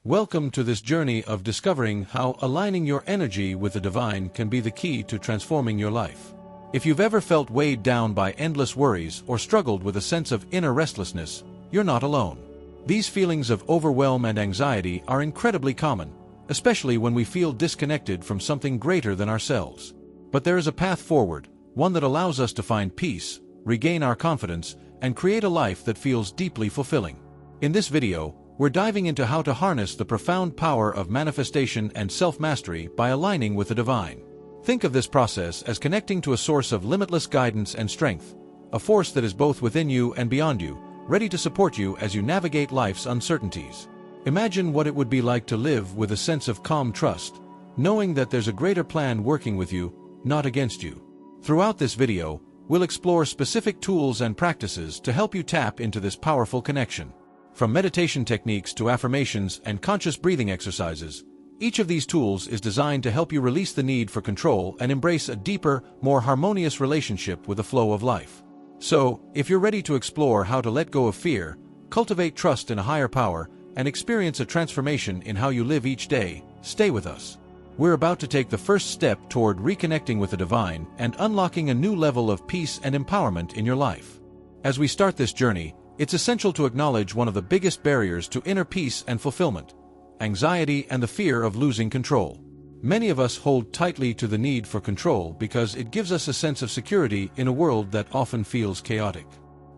Welcome to this journey of discovering how aligning your energy with the divine can be the key to transforming your life. If you've ever felt weighed down by endless worries or struggled with a sense of inner restlessness, you're not alone. These feelings of overwhelm and anxiety are incredibly common, especially when we feel disconnected from something greater than ourselves. But there is a path forward, one that allows us to find peace, regain our confidence, and create a life that feels deeply fulfilling. In this video, we're diving into how to harness the profound power of manifestation and self-mastery by aligning with the divine. Think of this process as connecting to a source of limitless guidance and strength, a force that is both within you and beyond you, ready to support you as you navigate life's uncertainties. Imagine what it would be like to live with a sense of calm trust, knowing that there's a greater plan working with you, not against you. Throughout this video, we'll explore specific tools and practices to help you tap into this powerful connection. From meditation techniques to affirmations and conscious breathing exercises, each of these tools is designed to help you release the need for control and embrace a deeper, more harmonious relationship with the flow of life. So, if you're ready to explore how to let go of fear, cultivate trust in a higher power, and experience a transformation in how you live each day, stay with us. We're about to take the first step toward reconnecting with the divine and unlocking a new level of peace and empowerment in your life. As we start this journey, it's essential to acknowledge one of the biggest barriers to inner peace and fulfillment: anxiety and the fear of losing control. Many of us hold tightly to the need for control because it gives us a sense of security in a world that often feels chaotic.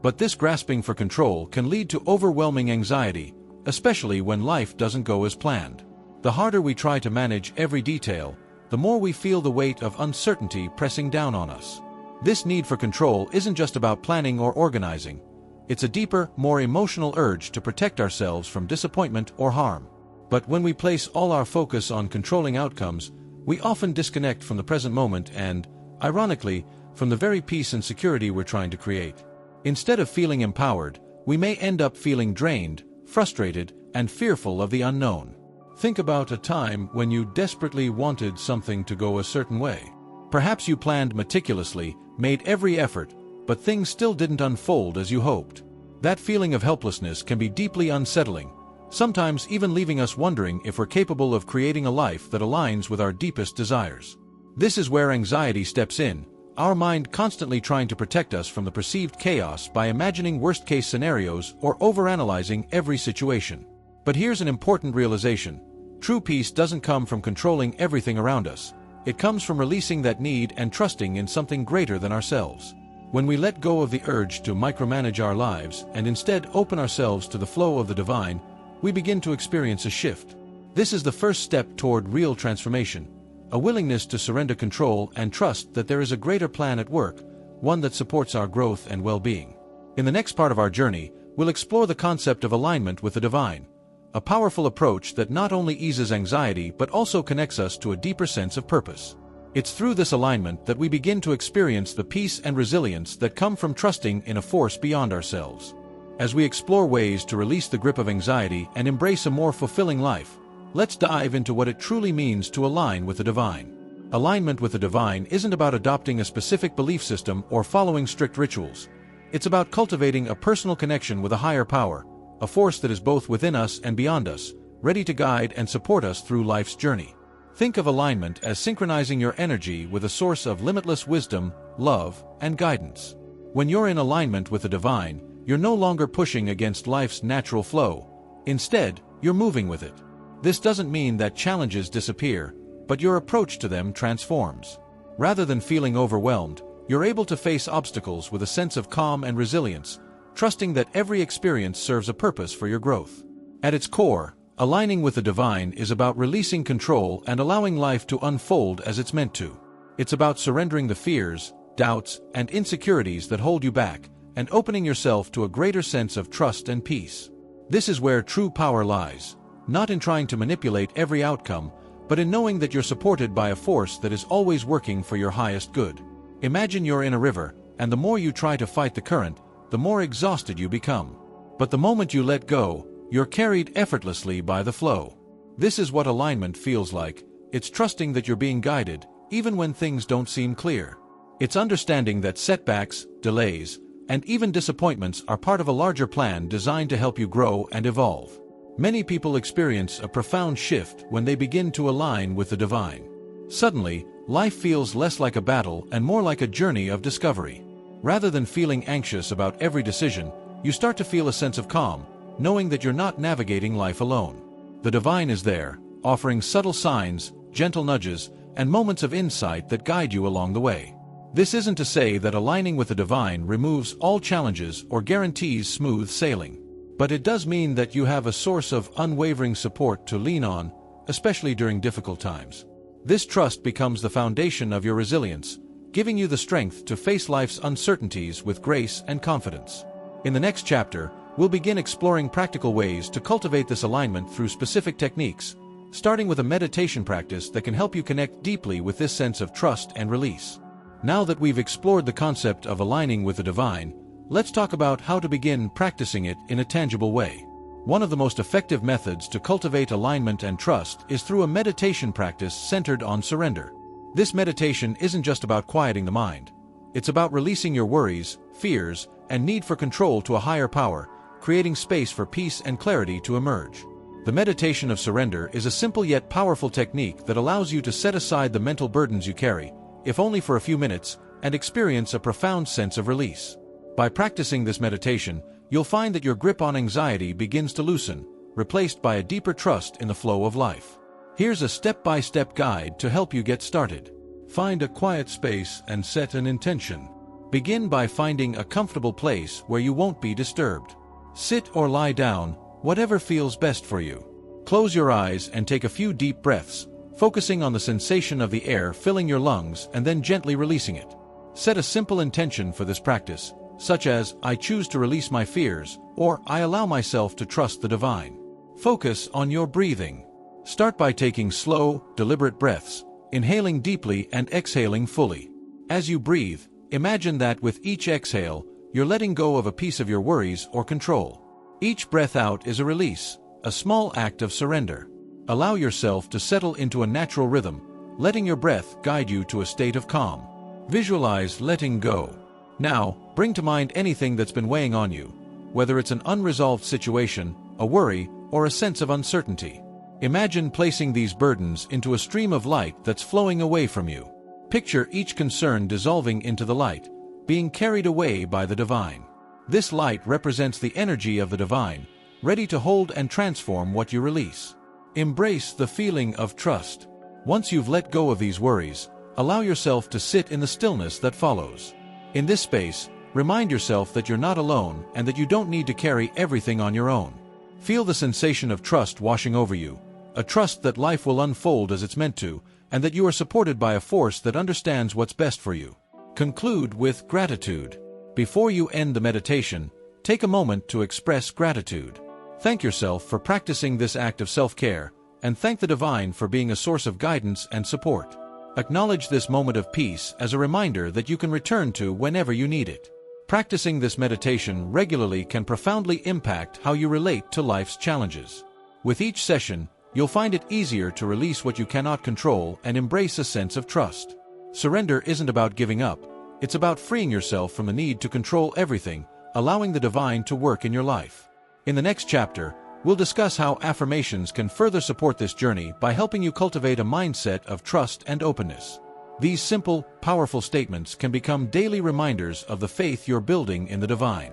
But this grasping for control can lead to overwhelming anxiety, especially when life doesn't go as planned. The harder we try to manage every detail, the more we feel the weight of uncertainty pressing down on us. This need for control isn't just about planning or organizing. It's a deeper, more emotional urge to protect ourselves from disappointment or harm. But when we place all our focus on controlling outcomes, we often disconnect from the present moment and, ironically, from the very peace and security we're trying to create. Instead of feeling empowered, we may end up feeling drained, frustrated, and fearful of the unknown. Think about a time when you desperately wanted something to go a certain way. Perhaps you planned meticulously, made every effort, but things still didn't unfold as you hoped. That feeling of helplessness can be deeply unsettling, sometimes even leaving us wondering if we're capable of creating a life that aligns with our deepest desires. This is where anxiety steps in, our mind constantly trying to protect us from the perceived chaos by imagining worst-case scenarios or overanalyzing every situation. But here's an important realization: true peace doesn't come from controlling everything around us. It comes from releasing that need and trusting in something greater than ourselves. When we let go of the urge to micromanage our lives and instead open ourselves to the flow of the divine, we begin to experience a shift. This is the first step toward real transformation, a willingness to surrender control and trust that there is a greater plan at work, one that supports our growth and well-being. In the next part of our journey, we'll explore the concept of alignment with the divine, a powerful approach that not only eases anxiety but also connects us to a deeper sense of purpose. It's through this alignment that we begin to experience the peace and resilience that come from trusting in a force beyond ourselves. As we explore ways to release the grip of anxiety and embrace a more fulfilling life, let's dive into what it truly means to align with the divine. Alignment with the divine isn't about adopting a specific belief system or following strict rituals. It's about cultivating a personal connection with a higher power, a force that is both within us and beyond us, ready to guide and support us through life's journey. Think of alignment as synchronizing your energy with a source of limitless wisdom, love, and guidance. When you're in alignment with the divine, you're no longer pushing against life's natural flow. Instead, you're moving with it. This doesn't mean that challenges disappear, but your approach to them transforms. Rather than feeling overwhelmed, you're able to face obstacles with a sense of calm and resilience, trusting that every experience serves a purpose for your growth. At its core, aligning with the divine is about releasing control and allowing life to unfold as it's meant to. It's about surrendering the fears, doubts, and insecurities that hold you back, and opening yourself to a greater sense of trust and peace. This is where true power lies, not in trying to manipulate every outcome, but in knowing that you're supported by a force that is always working for your highest good. Imagine you're in a river, and the more you try to fight the current, the more exhausted you become. But the moment you let go, you're carried effortlessly by the flow. This is what alignment feels like. It's trusting that you're being guided, even when things don't seem clear. It's understanding that setbacks, delays, and even disappointments are part of a larger plan designed to help you grow and evolve. Many people experience a profound shift when they begin to align with the divine. Suddenly, life feels less like a battle and more like a journey of discovery. Rather than feeling anxious about every decision, you start to feel a sense of calm, knowing that you're not navigating life alone. The divine is there, offering subtle signs, gentle nudges, and moments of insight that guide you along the way. This isn't to say that aligning with the divine removes all challenges or guarantees smooth sailing. But it does mean that you have a source of unwavering support to lean on, especially during difficult times. This trust becomes the foundation of your resilience, giving you the strength to face life's uncertainties with grace and confidence. In the next chapter, we'll begin exploring practical ways to cultivate this alignment through specific techniques, starting with a meditation practice that can help you connect deeply with this sense of trust and release. Now that we've explored the concept of aligning with the divine, let's talk about how to begin practicing it in a tangible way. One of the most effective methods to cultivate alignment and trust is through a meditation practice centered on surrender. This meditation isn't just about quieting the mind. It's about releasing your worries, fears, and need for control to a higher power, creating space for peace and clarity to emerge. The meditation of surrender is a simple yet powerful technique that allows you to set aside the mental burdens you carry, if only for a few minutes, and experience a profound sense of release. By practicing this meditation, you'll find that your grip on anxiety begins to loosen, replaced by a deeper trust in the flow of life. Here's a step-by-step guide to help you get started. Find a quiet space and set an intention. Begin by finding a comfortable place where you won't be disturbed. Sit or lie down, whatever feels best for you. Close your eyes and take a few deep breaths, focusing on the sensation of the air filling your lungs and then gently releasing it. Set a simple intention for this practice, such as, I choose to release my fears, or I allow myself to trust the divine. Focus on your breathing. Start by taking slow, deliberate breaths, inhaling deeply and exhaling fully. As you breathe, imagine that with each exhale, you're letting go of a piece of your worries or control. Each breath out is a release, a small act of surrender. Allow yourself to settle into a natural rhythm, letting your breath guide you to a state of calm. Visualize letting go. Now, bring to mind anything that's been weighing on you, whether it's an unresolved situation, a worry, or a sense of uncertainty. Imagine placing these burdens into a stream of light that's flowing away from you. Picture each concern dissolving into the light, being carried away by the divine. This light represents the energy of the divine, ready to hold and transform what you release. Embrace the feeling of trust. Once you've let go of these worries, allow yourself to sit in the stillness that follows. In this space, remind yourself that you're not alone and that you don't need to carry everything on your own. Feel the sensation of trust washing over you, a trust that life will unfold as it's meant to, and that you are supported by a force that understands what's best for you. Conclude with gratitude. Before you end the meditation, take a moment to express gratitude. Thank yourself for practicing this act of self-care, and thank the divine for being a source of guidance and support. Acknowledge this moment of peace as a reminder that you can return to whenever you need it. Practicing this meditation regularly can profoundly impact how you relate to life's challenges. With each session, you'll find it easier to release what you cannot control and embrace a sense of trust. Surrender isn't about giving up, it's about freeing yourself from the need to control everything, allowing the divine to work in your life. In the next chapter, we'll discuss how affirmations can further support this journey by helping you cultivate a mindset of trust and openness. These simple, powerful statements can become daily reminders of the faith you're building in the divine.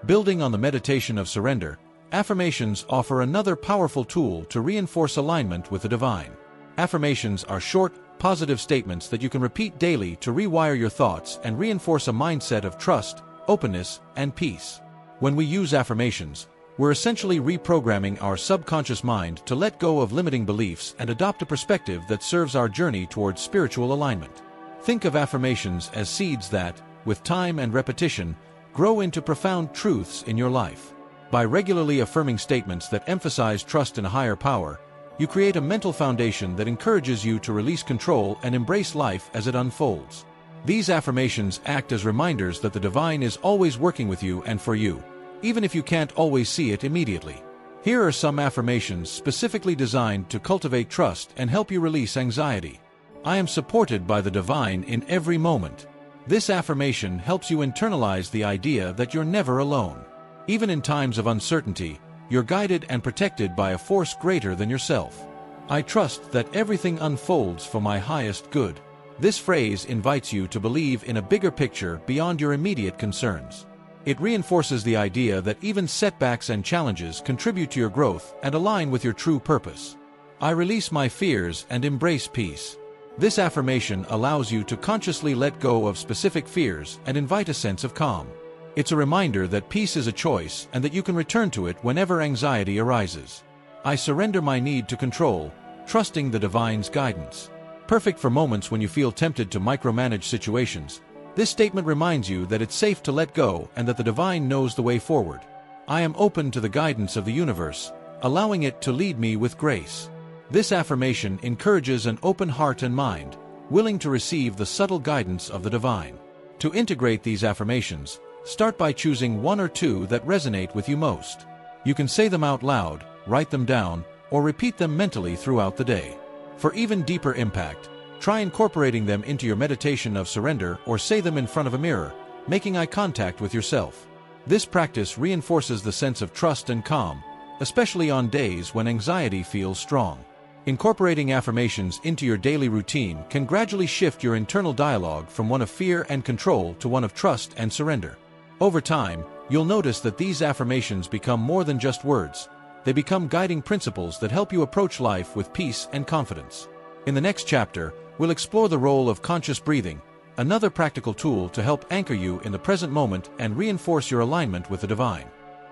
Building on the meditation of surrender, affirmations offer another powerful tool to reinforce alignment with the divine. Affirmations are short, positive statements that you can repeat daily to rewire your thoughts and reinforce a mindset of trust, openness, and peace. When we use affirmations, we're essentially reprogramming our subconscious mind to let go of limiting beliefs and adopt a perspective that serves our journey towards spiritual alignment. Think of affirmations as seeds that, with time and repetition, grow into profound truths in your life. By regularly affirming statements that emphasize trust in a higher power, you create a mental foundation that encourages you to release control and embrace life as it unfolds. These affirmations act as reminders that the divine is always working with you and for you, even if you can't always see it immediately. Here are some affirmations specifically designed to cultivate trust and help you release anxiety. I am supported by the divine in every moment. This affirmation helps you internalize the idea that you're never alone. Even in times of uncertainty, You're guided and protected by a force greater than yourself. I trust that everything unfolds for my highest good. This phrase invites you to believe in a bigger picture beyond your immediate concerns. It reinforces the idea that even setbacks and challenges contribute to your growth and align with your true purpose. I release my fears and embrace peace. This affirmation allows you to consciously let go of specific fears and invite a sense of calm. It's a reminder that peace is a choice and that you can return to it whenever anxiety arises. I surrender my need to control, trusting the divine's guidance. Perfect for moments when you feel tempted to micromanage situations, this statement reminds you that it's safe to let go and that the divine knows the way forward. I am open to the guidance of the universe, allowing it to lead me with grace. This affirmation encourages an open heart and mind, willing to receive the subtle guidance of the divine. To integrate these affirmations, start by choosing one or two that resonate with you most. You can say them out loud, write them down, or repeat them mentally throughout the day. For even deeper impact, try incorporating them into your meditation of surrender or say them in front of a mirror, making eye contact with yourself. This practice reinforces the sense of trust and calm, especially on days when anxiety feels strong. Incorporating affirmations into your daily routine can gradually shift your internal dialogue from one of fear and control to one of trust and surrender. Over time, you'll notice that these affirmations become more than just words. They become guiding principles that help you approach life with peace and confidence. In the next chapter, we'll explore the role of conscious breathing, another practical tool to help anchor you in the present moment and reinforce your alignment with the divine.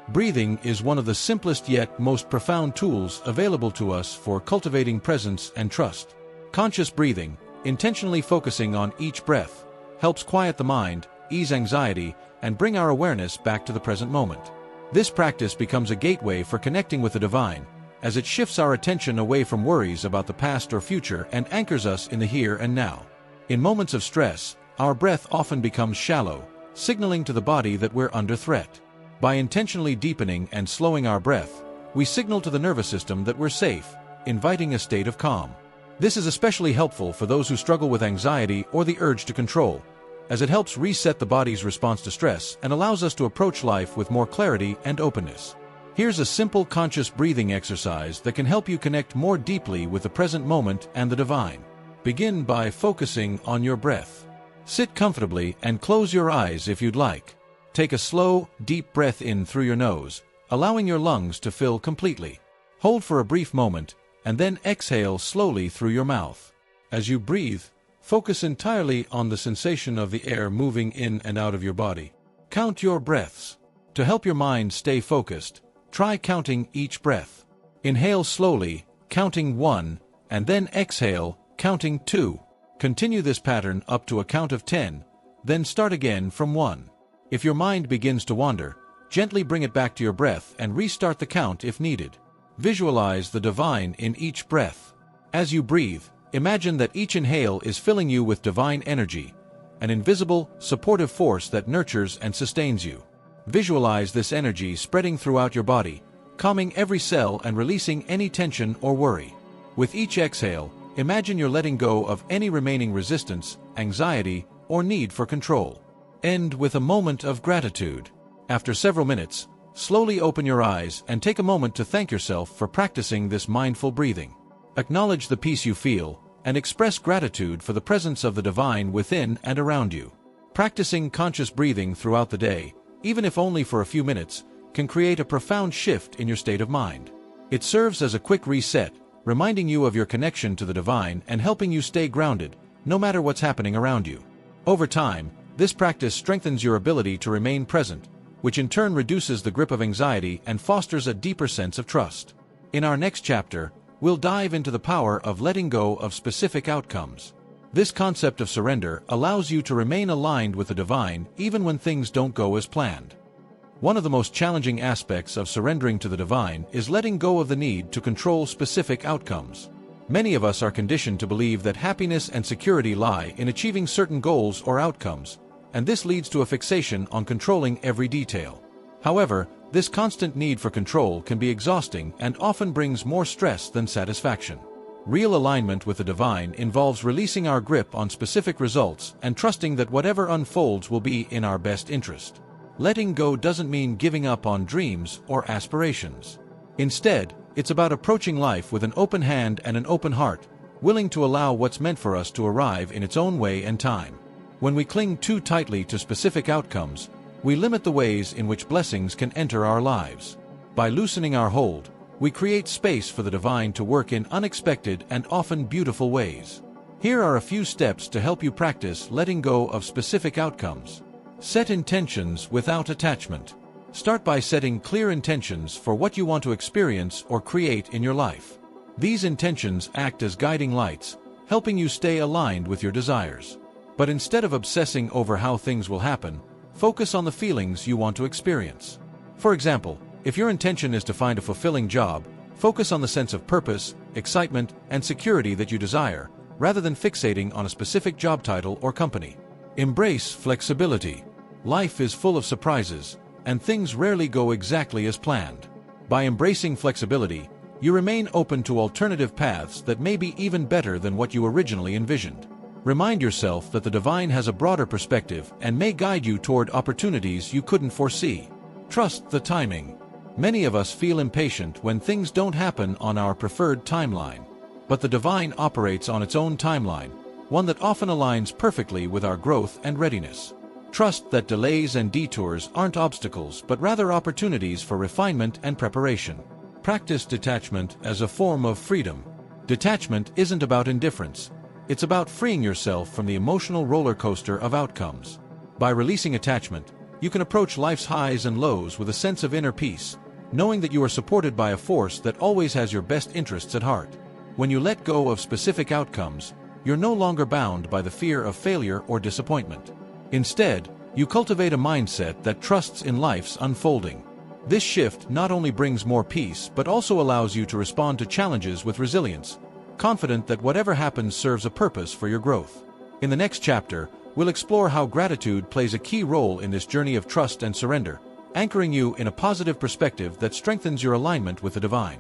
Breathing is one of the simplest yet most profound tools available to us for cultivating presence and trust. Conscious breathing, intentionally focusing on each breath, helps quiet the mind, ease anxiety, and bring our awareness back to the present moment. This practice becomes a gateway for connecting with the divine, as it shifts our attention away from worries about the past or future and anchors us in the here and now. In moments of stress, our breath often becomes shallow, signaling to the body that we're under threat. By intentionally deepening and slowing our breath, we signal to the nervous system that we're safe, inviting a state of calm. This is especially helpful for those who struggle with anxiety or the urge to control, as it helps reset the body's response to stress and allows us to approach life with more clarity and openness. Here's a simple conscious breathing exercise that can help you connect more deeply with the present moment and the divine. Begin by focusing on your breath. Sit comfortably and close your eyes if you'd like. Take a slow, deep breath in through your nose, allowing your lungs to fill completely. Hold for a brief moment, and then exhale slowly through your mouth. As you breathe, focus entirely on the sensation of the air moving in and out of your body. Count your breaths. To help your mind stay focused, try counting each breath. Inhale slowly, counting 1, and then exhale, counting 2. Continue this pattern up to a count of 10, then start again from 1. If your mind begins to wander, gently bring it back to your breath and restart the count if needed. Visualize the divine in each breath. As you breathe, imagine that each inhale is filling you with divine energy, an invisible, supportive force that nurtures and sustains you. Visualize this energy spreading throughout your body, calming every cell and releasing any tension or worry. With each exhale, imagine you're letting go of any remaining resistance, anxiety, or need for control. End with a moment of gratitude. After several minutes, slowly open your eyes and take a moment to thank yourself for practicing this mindful breathing. Acknowledge the peace you feel and express gratitude for the presence of the divine within and around you. Practicing conscious breathing throughout the day, even if only for a few minutes, can create a profound shift in your state of mind. It serves as a quick reset, reminding you of your connection to the divine and helping you stay grounded, no matter what's happening around you. Over time, this practice strengthens your ability to remain present, which in turn reduces the grip of anxiety and fosters a deeper sense of trust. In our next chapter, we'll dive into the power of letting go of specific outcomes. This concept of surrender allows you to remain aligned with the divine even when things don't go as planned. One of the most challenging aspects of surrendering to the divine is letting go of the need to control specific outcomes. Many of us are conditioned to believe that happiness and security lie in achieving certain goals or outcomes, and this leads to a fixation on controlling every detail. However, this constant need for control can be exhausting and often brings more stress than satisfaction. Real alignment with the divine involves releasing our grip on specific results and trusting that whatever unfolds will be in our best interest. Letting go doesn't mean giving up on dreams or aspirations. Instead, it's about approaching life with an open hand and an open heart, willing to allow what's meant for us to arrive in its own way and time. When we cling too tightly to specific outcomes, we limit the ways in which blessings can enter our lives. By loosening our hold, we create space for the divine to work in unexpected and often beautiful ways. Here are a few steps to help you practice letting go of specific outcomes. Set intentions without attachment. Start by setting clear intentions for what you want to experience or create in your life. These intentions act as guiding lights, helping you stay aligned with your desires. But instead of obsessing over how things will happen, focus on the feelings you want to experience. For example, if your intention is to find a fulfilling job, focus on the sense of purpose, excitement, and security that you desire, rather than fixating on a specific job title or company. Embrace flexibility. Life is full of surprises, and things rarely go exactly as planned. By embracing flexibility, you remain open to alternative paths that may be even better than what you originally envisioned. Remind yourself that the divine has a broader perspective and may guide you toward opportunities you couldn't foresee. Trust the timing. Many of us feel impatient when things don't happen on our preferred timeline. But the divine operates on its own timeline, one that often aligns perfectly with our growth and readiness. Trust that delays and detours aren't obstacles but rather opportunities for refinement and preparation. Practice detachment as a form of freedom. Detachment isn't about indifference. It's about freeing yourself from the emotional roller coaster of outcomes. By releasing attachment, you can approach life's highs and lows with a sense of inner peace, knowing that you are supported by a force that always has your best interests at heart. When you let go of specific outcomes, you're no longer bound by the fear of failure or disappointment. Instead, you cultivate a mindset that trusts in life's unfolding. This shift not only brings more peace but also allows you to respond to challenges with resilience, confident that whatever happens serves a purpose for your growth. In the next chapter, we'll explore how gratitude plays a key role in this journey of trust and surrender, anchoring you in a positive perspective that strengthens your alignment with the divine.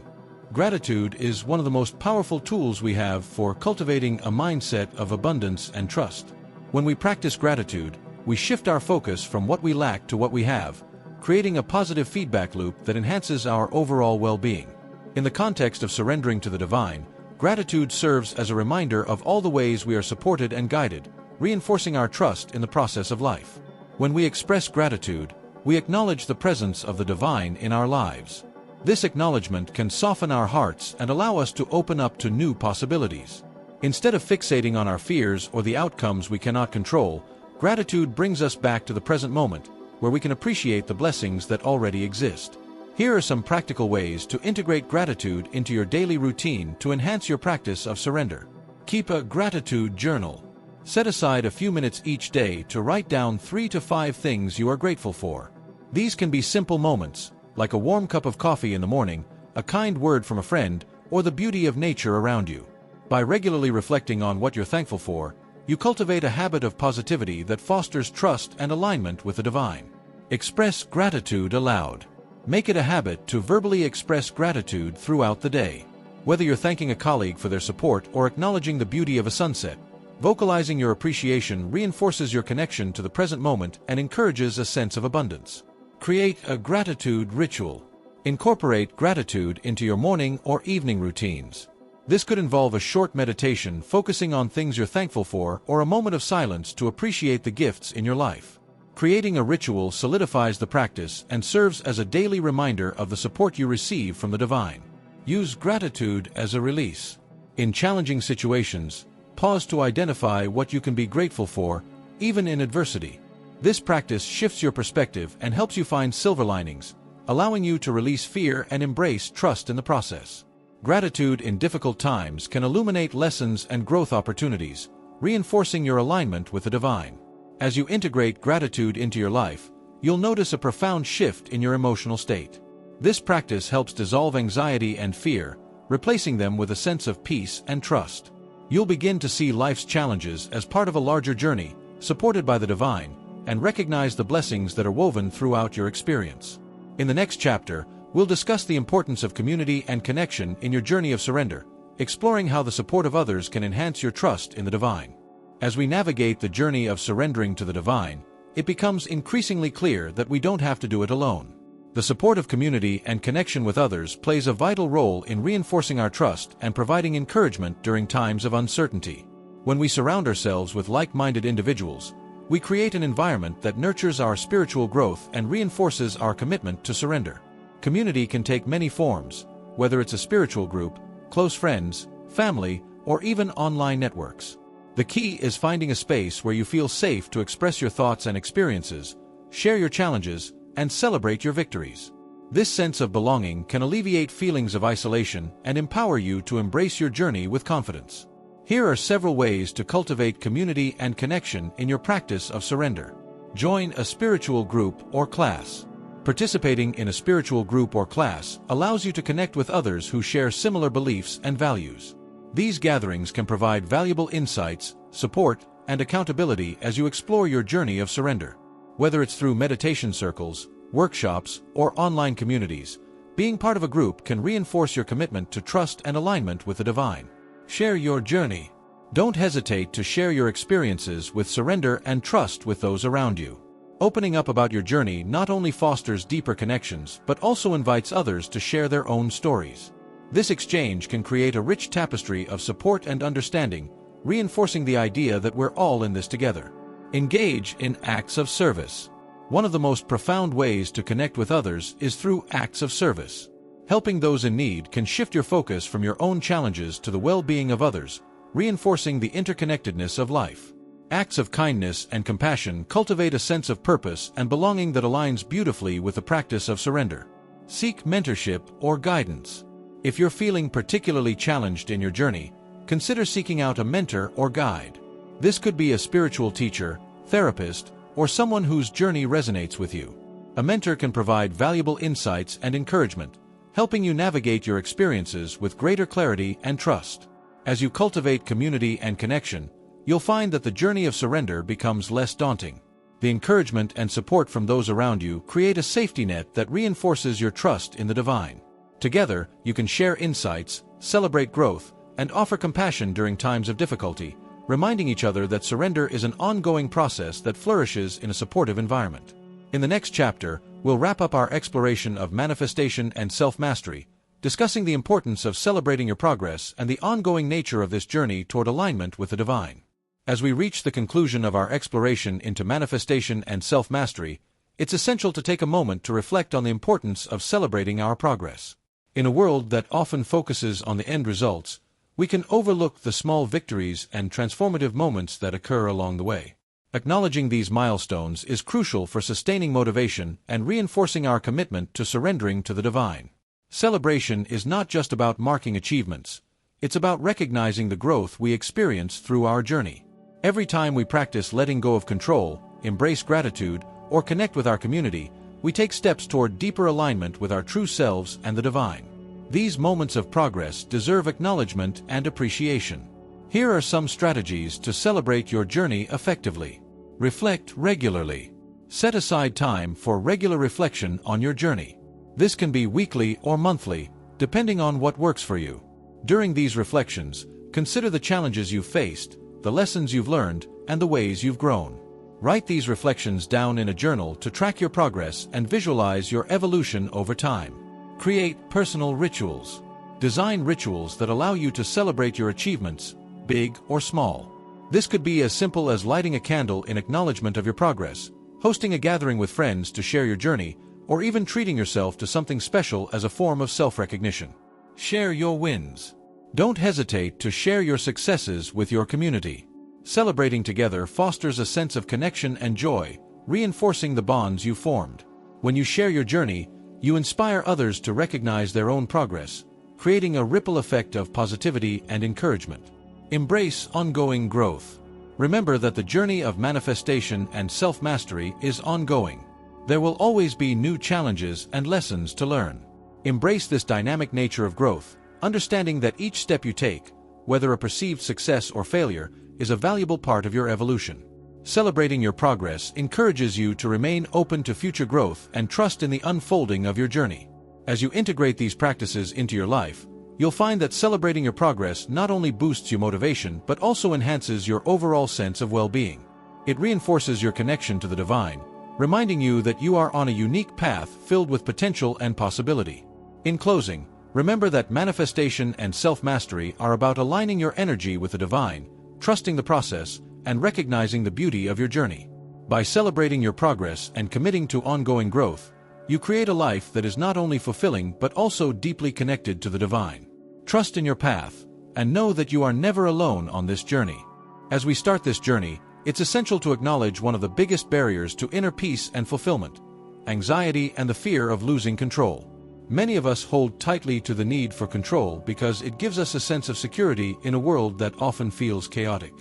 Gratitude is one of the most powerful tools we have for cultivating a mindset of abundance and trust. When we practice gratitude, we shift our focus from what we lack to what we have, creating a positive feedback loop that enhances our overall well-being. In the context of surrendering to the divine, gratitude serves as a reminder of all the ways we are supported and guided, reinforcing our trust in the process of life. When we express gratitude, we acknowledge the presence of the divine in our lives. This acknowledgement can soften our hearts and allow us to open up to new possibilities. Instead of fixating on our fears or the outcomes we cannot control, gratitude brings us back to the present moment, where we can appreciate the blessings that already exist. Here are some practical ways to integrate gratitude into your daily routine to enhance your practice of surrender. Keep a gratitude journal. Set aside a few minutes each day to write down 3 to 5 things you are grateful for. These can be simple moments, like a warm cup of coffee in the morning, a kind word from a friend, or the beauty of nature around you. By regularly reflecting on what you're thankful for, you cultivate a habit of positivity that fosters trust and alignment with the divine. Express gratitude aloud. Make it a habit to verbally express gratitude throughout the day. Whether you're thanking a colleague for their support or acknowledging the beauty of a sunset, vocalizing your appreciation reinforces your connection to the present moment and encourages a sense of abundance. Create a gratitude ritual. Incorporate gratitude into your morning or evening routines. This could involve a short meditation focusing on things you're thankful for or a moment of silence to appreciate the gifts in your life. Creating a ritual solidifies the practice and serves as a daily reminder of the support you receive from the divine. Use gratitude as a release. In challenging situations, pause to identify what you can be grateful for, even in adversity. This practice shifts your perspective and helps you find silver linings, allowing you to release fear and embrace trust in the process. Gratitude in difficult times can illuminate lessons and growth opportunities, reinforcing your alignment with the divine. As you integrate gratitude into your life, you'll notice a profound shift in your emotional state. This practice helps dissolve anxiety and fear, replacing them with a sense of peace and trust. You'll begin to see life's challenges as part of a larger journey, supported by the divine, and recognize the blessings that are woven throughout your experience. In the next chapter, we'll discuss the importance of community and connection in your journey of surrender, exploring how the support of others can enhance your trust in the divine. As we navigate the journey of surrendering to the divine, it becomes increasingly clear that we don't have to do it alone. The support of community and connection with others plays a vital role in reinforcing our trust and providing encouragement during times of uncertainty. When we surround ourselves with like-minded individuals, we create an environment that nurtures our spiritual growth and reinforces our commitment to surrender. Community can take many forms, whether it's a spiritual group, close friends, family, or even online networks. The key is finding a space where you feel safe to express your thoughts and experiences, share your challenges, and celebrate your victories. This sense of belonging can alleviate feelings of isolation and empower you to embrace your journey with confidence. Here are several ways to cultivate community and connection in your practice of surrender. Join a spiritual group or class. Participating in a spiritual group or class allows you to connect with others who share similar beliefs and values. These gatherings can provide valuable insights, support, and accountability as you explore your journey of surrender. Whether it's through meditation circles, workshops, or online communities, being part of a group can reinforce your commitment to trust and alignment with the divine. Share your journey. Don't hesitate to share your experiences with surrender and trust with those around you. Opening up about your journey not only fosters deeper connections but also invites others to share their own stories. This exchange can create a rich tapestry of support and understanding, reinforcing the idea that we're all in this together. Engage in acts of service. One of the most profound ways to connect with others is through acts of service. Helping those in need can shift your focus from your own challenges to the well-being of others, reinforcing the interconnectedness of life. Acts of kindness and compassion cultivate a sense of purpose and belonging that aligns beautifully with the practice of surrender. Seek mentorship or guidance. If you're feeling particularly challenged in your journey, consider seeking out a mentor or guide. This could be a spiritual teacher, therapist, or someone whose journey resonates with you. A mentor can provide valuable insights and encouragement, helping you navigate your experiences with greater clarity and trust. As you cultivate community and connection, you'll find that the journey of surrender becomes less daunting. The encouragement and support from those around you create a safety net that reinforces your trust in the divine. Together, you can share insights, celebrate growth, and offer compassion during times of difficulty, reminding each other that surrender is an ongoing process that flourishes in a supportive environment. In the next chapter, we'll wrap up our exploration of manifestation and self-mastery, discussing the importance of celebrating your progress and the ongoing nature of this journey toward alignment with the divine. As we reach the conclusion of our exploration into manifestation and self-mastery, it's essential to take a moment to reflect on the importance of celebrating our progress. In a world that often focuses on the end results, we can overlook the small victories and transformative moments that occur along the way. Acknowledging these milestones is crucial for sustaining motivation and reinforcing our commitment to surrendering to the divine. Celebration is not just about marking achievements, it's about recognizing the growth we experience through our journey. Every time we practice letting go of control, embrace gratitude, or connect with our community, we take steps toward deeper alignment with our true selves and the divine. These moments of progress deserve acknowledgement and appreciation. Here are some strategies to celebrate your journey effectively. Reflect regularly. Set aside time for regular reflection on your journey. This can be weekly or monthly, depending on what works for you. During these reflections, consider the challenges you've faced, the lessons you've learned, and the ways you've grown. Write these reflections down in a journal to track your progress and visualize your evolution over time. Create personal rituals. Design rituals that allow you to celebrate your achievements, big or small. This could be as simple as lighting a candle in acknowledgement of your progress, hosting a gathering with friends to share your journey, or even treating yourself to something special as a form of self-recognition. Share your wins. Don't hesitate to share your successes with your community. Celebrating together fosters a sense of connection and joy, reinforcing the bonds you formed. When you share your journey, you inspire others to recognize their own progress, creating a ripple effect of positivity and encouragement. Embrace ongoing growth. Remember that the journey of manifestation and self-mastery is ongoing. There will always be new challenges and lessons to learn. Embrace this dynamic nature of growth, understanding that each step you take, whether a perceived success or failure, is a valuable part of your evolution. Celebrating your progress encourages you to remain open to future growth and trust in the unfolding of your journey. As you integrate these practices into your life, you'll find that celebrating your progress not only boosts your motivation but also enhances your overall sense of well-being. It reinforces your connection to the divine, reminding you that you are on a unique path filled with potential and possibility. In closing, remember that manifestation and self-mastery are about aligning your energy with the divine, trusting the process, and recognizing the beauty of your journey. By celebrating your progress and committing to ongoing growth, you create a life that is not only fulfilling but also deeply connected to the divine. Trust in your path, and know that you are never alone on this journey. As we start this journey, it's essential to acknowledge one of the biggest barriers to inner peace and fulfillment: anxiety and the fear of losing control. Many of us hold tightly to the need for control because it gives us a sense of security in a world that often feels chaotic.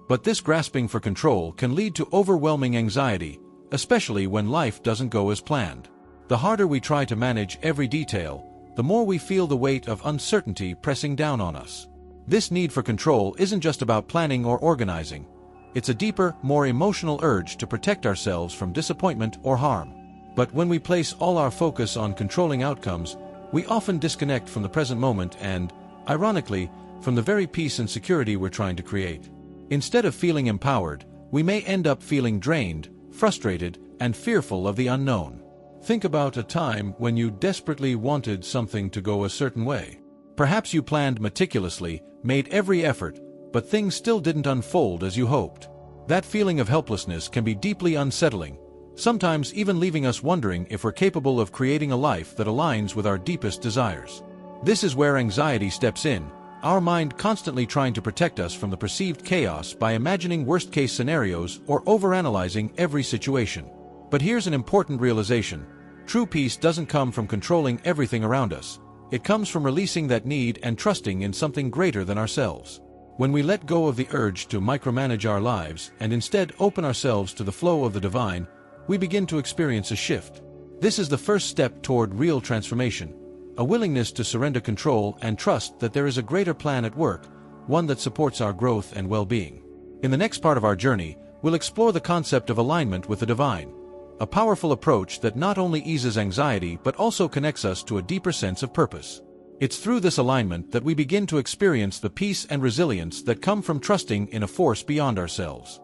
But this grasping for control can lead to overwhelming anxiety, especially when life doesn't go as planned. The harder we try to manage every detail, the more we feel the weight of uncertainty pressing down on us. This need for control isn't just about planning or organizing. It's a deeper, more emotional urge to protect ourselves from disappointment or harm. But when we place all our focus on controlling outcomes, we often disconnect from the present moment and, ironically, from the very peace and security we're trying to create. Instead of feeling empowered, we may end up feeling drained, frustrated, and fearful of the unknown. Think about a time when you desperately wanted something to go a certain way. Perhaps you planned meticulously, made every effort, but things still didn't unfold as you hoped. That feeling of helplessness can be deeply unsettling, sometimes even leaving us wondering if we're capable of creating a life that aligns with our deepest desires. This is where anxiety steps in, our mind constantly trying to protect us from the perceived chaos by imagining worst-case scenarios or overanalyzing every situation. But here's an important realization: true peace doesn't come from controlling everything around us. It comes from releasing that need and trusting in something greater than ourselves. When we let go of the urge to micromanage our lives and instead open ourselves to the flow of the divine, we begin to experience a shift. This is the first step toward real transformation, a willingness to surrender control and trust that there is a greater plan at work, one that supports our growth and well-being. In the next part of our journey, we'll explore the concept of alignment with the divine, a powerful approach that not only eases anxiety but also connects us to a deeper sense of purpose. It's through this alignment that we begin to experience the peace and resilience that come from trusting in a force beyond ourselves.